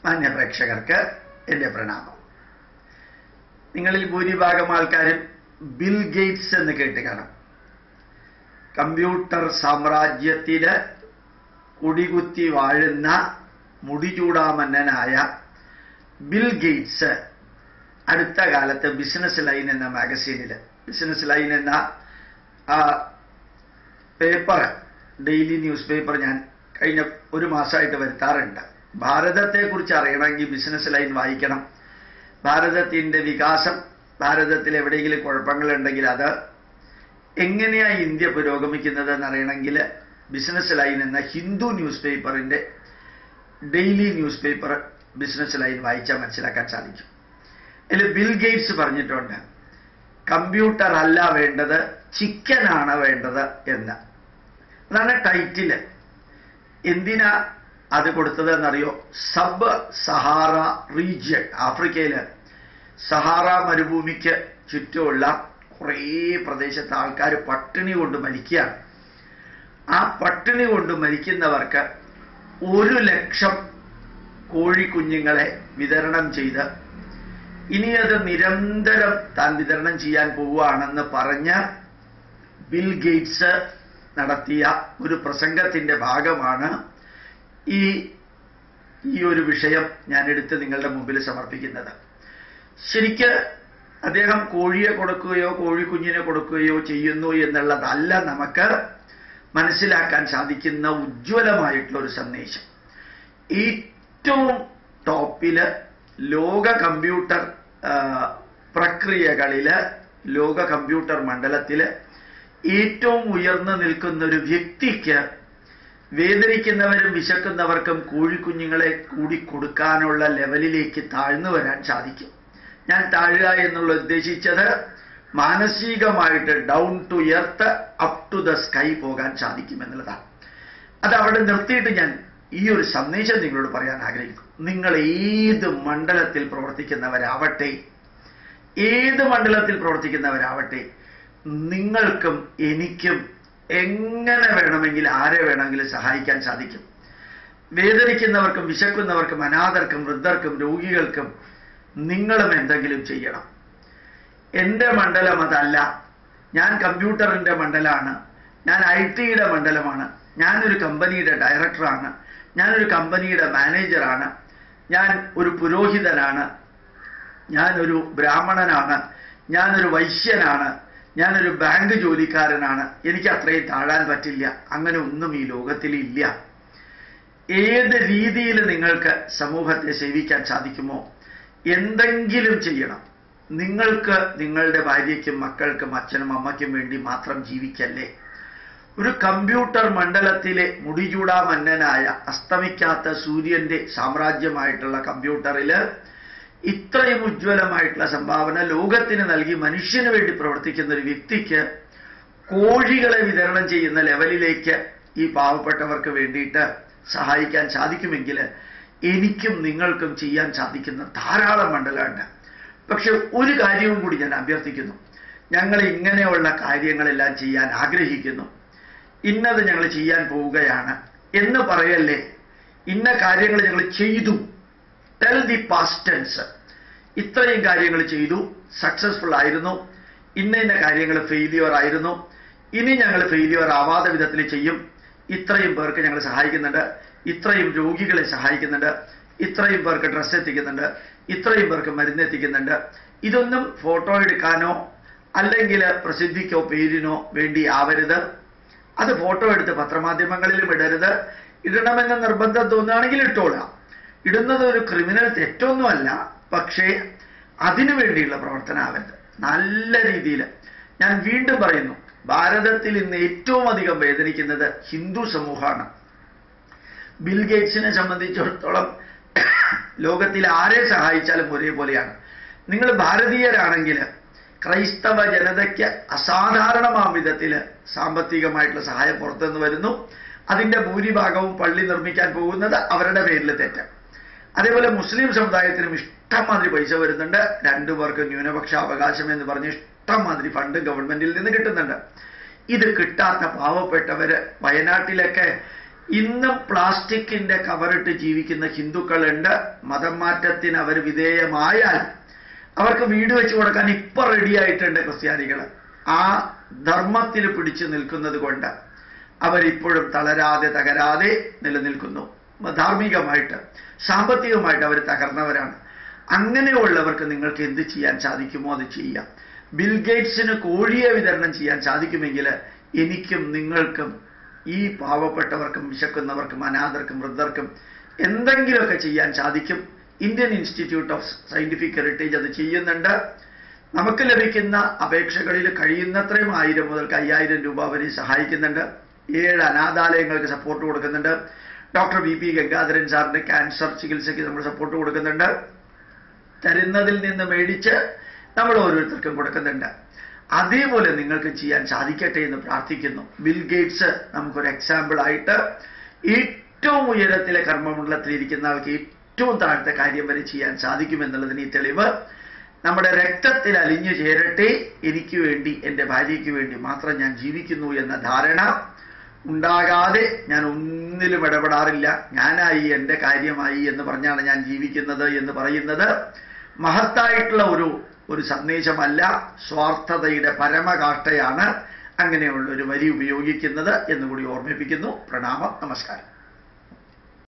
മാന്യപ്രേക്ഷകർക്ക് എൻ്റെ പ്രണാമം. നിങ്ങളിൽ ഭൂരിഭാഗം ആൾക്കാരും ബിൽ ഗേറ്റ്സ് എന്ന് കേട്ട് കാണാം. കമ്പ്യൂട്ടർ സാമ്രാജ്യത്തില് കുടികുത്തി വാഴുന്ന മുടിചൂടാമന്നനായ ബിൽ ഗേറ്റ്സ് അടുത്ത കാലത്ത് ബിസിനസ് ലൈൻ എന്ന മാഗസീനിൽ, ബിസിനസ് ലൈൻ എന്ന പേപ്പർ, ഡെയിലി ന്യൂസ് പേപ്പർ ഞാൻ കഴിഞ്ഞ ഒരു മാസമായിട്ട് വരുത്താറുണ്ട്. ഭാരതത്തെക്കുറിച്ച് അറിയണമെങ്കിൽ ബിസിനസ് ലൈൻ വായിക്കണം. ഭാരതത്തിൻ്റെ വികാസം, ഭാരതത്തിൽ എവിടെയെങ്കിലും കുഴപ്പങ്ങളുണ്ടെങ്കിൽ അത് എങ്ങനെയാണ് ഇന്ത്യ പുരോഗമിക്കുന്നതെന്ന് അറിയണമെങ്കിൽ ബിസിനസ് ലൈൻ എന്ന ഹിന്ദു ന്യൂസ് പേപ്പറിൻ്റെ daily news paper business line വായിച്ചാൽ മനസ്സിലാക്കാൻ സാധിക്കും. അതിൽ ബിൽ ഗേറ്റ്സ് പറഞ്ഞിട്ടുണ്ട്, കമ്പ്യൂട്ടർ അല്ല വേണ്ടത്, ചിക്കനാണ് വേണ്ടത് എന്ന്. അതാണ് ടൈറ്റില്. എന്തിനാ അത് കൊടുത്തതെന്നറിയോ? സബ് സഹാറ റീജിയൻ, ആഫ്രിക്കയില് സഹാറ മരുഭൂമിക്ക് ചുറ്റുമുള്ള കുറേ പ്രദേശത്തെ ആൾക്കാർ പട്ടിണി കൊണ്ട് മരിക്കുകയാണ്. ആ പട്ടിണി കൊണ്ട് മരിക്കുന്നവർക്ക് 1,00,000 കോഴിക്കുഞ്ഞുങ്ങളെ വിതരണം ചെയ്ത് ഇനി അത് നിരന്തരം താൻ വിതരണം ചെയ്യാൻ പോവുകയാണെന്ന് പറഞ്ഞ ബിൽ ഗേറ്റ്സ് നടത്തിയ ഒരു പ്രസംഗത്തിന്റെ ഭാഗമാണ് ഈ ഒരു വിഷയം ഞാൻ എടുത്ത് നിങ്ങളുടെ മുമ്പിൽ സമർപ്പിക്കുന്നത്. ശരിക്ക് അദ്ദേഹം കോഴിയെ കൊടുക്കുകയോ കോഴിക്കുഞ്ഞിനെ കൊടുക്കുകയോ ചെയ്യുന്നു എന്നുള്ളതല്ല നമുക്ക് മനസ്സിലാക്കാൻ സാധിക്കുന്ന ഉജ്ജ്വലമായിട്ടുള്ള ഒരു സന്ദേശം. ഏറ്റവും ടോപ്പില് ലോക കമ്പ്യൂട്ടർ പ്രക്രിയകളില്, ലോക കമ്പ്യൂട്ടർ മണ്ഡലത്തില് ഏറ്റവും ഉയർന്നു നിൽക്കുന്ന ഒരു വ്യക്തിക്ക് വേദനിക്കുന്നവരും വിശക്കുന്നവർക്കും കോഴിക്കുഞ്ഞുങ്ങളെ കൂടി കൊടുക്കാനുള്ള ലെവലിലേക്ക് താഴ്ന്നു വരാൻ സാധിക്കും. ഞാൻ താഴുക എന്നുള്ള ഉദ്ദേശിച്ചത് മാനസികമായിട്ട് down to earth, up to the sky പോകാൻ സാധിക്കും എന്നുള്ളതാണ്. അത് അവിടെ നിർത്തിയിട്ട് ഞാൻ ഈ ഒരു സന്ദേശം നിങ്ങളോട് പറയാൻ ആഗ്രഹിക്കുന്നു. നിങ്ങൾ ഏത് മണ്ഡലത്തിൽ പ്രവർത്തിക്കുന്നവരാവട്ടെ, ഏത് മണ്ഡലത്തിൽ പ്രവർത്തിക്കുന്നവരാവട്ടെ, നിങ്ങൾക്കും എനിക്കും എങ്ങനെ വേണമെങ്കിൽ ആരെ വേണമെങ്കിലും സഹായിക്കാൻ സാധിക്കും. വേദനിക്കുന്നവർക്കും വിശക്കുന്നവർക്കും അനാഥർക്കും വൃദ്ധർക്കും രോഗികൾക്കും നിങ്ങളും എന്തെങ്കിലും ചെയ്യണം. എൻ്റെ മണ്ഡലം അതല്ല, ഞാൻ കമ്പ്യൂട്ടറിൻ്റെ മണ്ഡലമാണ്, ഞാൻ IT-യുടെ മണ്ഡലമാണ്, ഞാനൊരു കമ്പനിയുടെ ഡയറക്ടറാണ്, ഞാനൊരു കമ്പനിയുടെ മാനേജറാണ്, ഞാൻ ഒരു പുരോഹിതനാണ്, ഞാനൊരു ബ്രാഹ്മണനാണ്, ഞാനൊരു വൈശ്യനാണ്, ഞാനൊരു ബാങ്ക് ജോലിക്കാരനാണ്, എനിക്ക് അത്രയും താഴാൻ പറ്റില്ല. അങ്ങനെ ഒന്നും ഈ ലോകത്തിലില്ല. ഏത് രീതിയിൽ നിങ്ങൾക്ക് സമൂഹത്തെ സേവിക്കാൻ സാധിക്കുമോ എന്തെങ്കിലും ചെയ്യണം. നിങ്ങൾക്ക് നിങ്ങളുടെ ഭാര്യയ്ക്കും മക്കൾക്കും അച്ഛനും അമ്മയ്ക്കും വേണ്ടി മാത്രം ജീവിക്കല്ലേ. ഒരു കമ്പ്യൂട്ടർ മണ്ഡലത്തിലെ മുടിചൂടാമന്നനായ അസ്തമിക്കാത്ത സൂര്യന്റെ സാമ്രാജ്യമായിട്ടുള്ള കമ്പ്യൂട്ടറിൽ ഇത്രയും ഉജ്ജ്വലമായിട്ടുള്ള സംഭാവന ലോകത്തിന് നൽകി മനുഷ്യന് വേണ്ടി പ്രവർത്തിക്കുന്ന ഒരു വ്യക്തിക്ക് കോഴികളെ വിതരണം ചെയ്യുന്ന ലെവലിലേക്ക് ഈ പാവപ്പെട്ടവർക്ക് വേണ്ടിയിട്ട് സഹായിക്കാൻ സാധിക്കുമെങ്കിൽ എനിക്കും നിങ്ങൾക്കും ചെയ്യാൻ സാധിക്കുന്ന ധാരാളം മണ്ഡലമുണ്ട്. പക്ഷെ ഒരു കാര്യവും കൂടി ഞാൻ അഭ്യർത്ഥിക്കുന്നു. ഞങ്ങൾ ഇങ്ങനെയുള്ള കാര്യങ്ങളെല്ലാം ചെയ്യാൻ ആഗ്രഹിക്കുന്നു, ഇന്നത് ഞങ്ങൾ ചെയ്യാൻ പോവുകയാണ് എന്ന് പറയല്ലേ. ഇന്ന കാര്യങ്ങൾ ഞങ്ങൾ ചെയ്തു, ടെൽ ദി പാസ്റ്റ് ടെൻസ്. ഇത്രയും കാര്യങ്ങൾ ചെയ്തു, സക്സസ്ഫുൾ ആയിരുന്നു, ഇന്ന കാര്യങ്ങൾ ഫെയിലിയർ ആയിരുന്നു, ഇനി ഞങ്ങൾ ഫെയിലിയർ ആവാത്ത വിധത്തിൽ ചെയ്യും, ഇത്രയും പേർക്ക് ഞങ്ങൾ സഹായിക്കുന്നുണ്ട്, ഇത്രയും രോഗികളെ സഹായിക്കുന്നുണ്ട്, ഇത്രയും പേർക്ക് ഡ്രസ്സ് എത്തിക്കുന്നുണ്ട്, ഇത്രയും പേർക്ക് മരുന്ന് എത്തിക്കുന്നുണ്ട്. ഇതൊന്നും ഫോട്ടോ എടുക്കാനോ അല്ലെങ്കിൽ പ്രസിദ്ധിക്കോ പേരിനോ വേണ്ടി ആവരുത്. അത് ഫോട്ടോ എടുത്ത് പത്രമാധ്യമങ്ങളിലും ഇടരുത്. ഇടണമെന്ന നിർബന്ധം തോന്നുകയാണെങ്കിൽ ഇട്ടോളാം. ഇടുന്നത് ഒരു ക്രിമിനൽ തെറ്റൊന്നുമല്ല, പക്ഷേ അതിനു വേണ്ടിയുള്ള പ്രവർത്തനം ആവരുത്. നല്ല രീതിയിൽ ഞാൻ വീണ്ടും പറയുന്നു, ഭാരതത്തിൽ ഇന്ന് ഏറ്റവും അധികം വേദനിക്കുന്നത് ഹിന്ദു സമൂഹമാണ്. ബിൽ ഗേറ്റ്സിനെ സംബന്ധിച്ചിടത്തോളം ലോകത്തിൽ ആരെ സഹായിച്ചാലും ഒരേപോലെയാണ്. നിങ്ങൾ ഭാരതീയരാണെങ്കിൽ ക്രൈസ്തവ ജനതയ്ക്ക് അസാധാരണമാം വിധത്തിൽ സാമ്പത്തികമായിട്ടുള്ള സഹായം പുറത്തുനിന്ന് വരുന്നു. അതിൻ്റെ ഭൂരിഭാഗവും പള്ളി നിർമ്മിക്കാൻ പോകുന്നത് അവരുടെ പേരിൽ തെറ്റാണ്. അതേപോലെ മുസ്ലിം സമുദായത്തിനും ഇഷ്ടംമാതിരി പൈസ വരുന്നുണ്ട്. 2 പേർക്ക് ന്യൂനപക്ഷ അവകാശം എന്ന് പറഞ്ഞ് ഇഷ്ടംമാതിരി ഫണ്ട് ഗവൺമെന്റിൽ നിന്ന് കിട്ടുന്നുണ്ട്. ഇത് കിട്ടാത്ത പാവപ്പെട്ടവര് വയനാട്ടിലൊക്കെ ഇന്നും പ്ലാസ്റ്റിക്കിന്റെ കവറിട്ട് ജീവിക്കുന്ന ഹിന്ദുക്കളുണ്ട്. മതം മാറ്റത്തിന് അവർ വിധേയമായാൽ അവർക്ക് വീട് വെച്ച് കൊടുക്കാൻ ഇപ്പൊ റെഡിയായിട്ടുണ്ട് ക്രിസ്ത്യാനികൾ. ആ ധർമ്മത്തിൽ പിടിച്ചു നിൽക്കുന്നത് കൊണ്ട് അവരിപ്പോഴും തളരാതെ തകരാതെ നിലനിൽക്കുന്നു. ധാർമ്മികമായിട്ട് സാമ്പത്തികമായിട്ട് അവർ തകർന്നവരാണ്. അങ്ങനെയുള്ളവർക്ക് നിങ്ങൾക്ക് എന്ത് ചെയ്യാൻ സാധിക്കുമോ അത് ചെയ്യാം. ബിൽ ഗേറ്റ്സിന് കോഴിയെ വിതരണം ചെയ്യാൻ സാധിക്കുമെങ്കിൽ എനിക്കും നിങ്ങൾക്കും ഈ പാവപ്പെട്ടവർക്കും വിശക്കുന്നവർക്കും അനാഥർക്കും വൃദ്ധർക്കും എന്തെങ്കിലുമൊക്കെ ചെയ്യാൻ സാധിക്കും. Indian institute of scientific heritage അത് ചെയ്യുന്നുണ്ട്. നമുക്ക് ലഭിക്കുന്ന അപേക്ഷകളിൽ കഴിയുന്നത്രയും 1000 മുതൽ 5000 രൂപ വരെ സഹായിക്കുന്നുണ്ട്. 7 അനാഥാലയങ്ങൾക്ക് സപ്പോർട്ട് കൊടുക്കുന്നുണ്ട്. ഡോക്ടർ VP ഗംഗാധരൻ സാറിന്റെ ക്യാൻസർ ചികിത്സയ്ക്ക് നമ്മൾ സപ്പോർട്ട് കൊടുക്കുന്നുണ്ട്. തരുന്നതിൽ നിന്ന് മേടിച്ച് നമ്മൾ ഓരോരുത്തർക്കും കൊടുക്കുന്നുണ്ട്. അതേപോലെ നിങ്ങൾക്ക് ചെയ്യാൻ സാധിക്കട്ടെ എന്ന് പ്രാർത്ഥിക്കുന്നു. ബിൽ ഗേറ്റ്സ് നമുക്കൊരു എക്സാമ്പിൾ ആയിട്ട് ഏറ്റവും ഉയരത്തിലെ കർമ്മമണ്ഡലത്തിലിരിക്കുന്ന ആൾക്ക് ഏറ്റവും താഴത്തെ കാര്യം വരെ ചെയ്യാൻ സാധിക്കുമെന്നുള്ളതിന് ഈ തെളിവ്. നമ്മുടെ രക്തത്തിൽ അലിഞ്ഞു ചേരട്ടെ, എനിക്ക് വേണ്ടി എൻ്റെ ഭാര്യയ്ക്ക് വേണ്ടി മാത്രം ഞാൻ ജീവിക്കുന്നു എന്ന ധാരണ ഉണ്ടാകാതെ ഞാൻ ഒന്നിലും ഇടപെടാറില്ല, ഞാനായി എൻ്റെ കാര്യമായി എന്ന് പറഞ്ഞാണ് ഞാൻ ജീവിക്കുന്നത് എന്ന് പറയുന്നത് മഹത്തായിട്ടുള്ള ഒരു സന്ദേശമല്ല, സ്വാർത്ഥതയുടെ പരമകാഷ്ഠയാണ് അങ്ങനെയുള്ള ഒരു വരി ഉപയോഗിക്കുന്നത് എന്നുകൂടി ഓർമ്മിപ്പിക്കുന്നു. പ്രണാമം, നമസ്കാരം.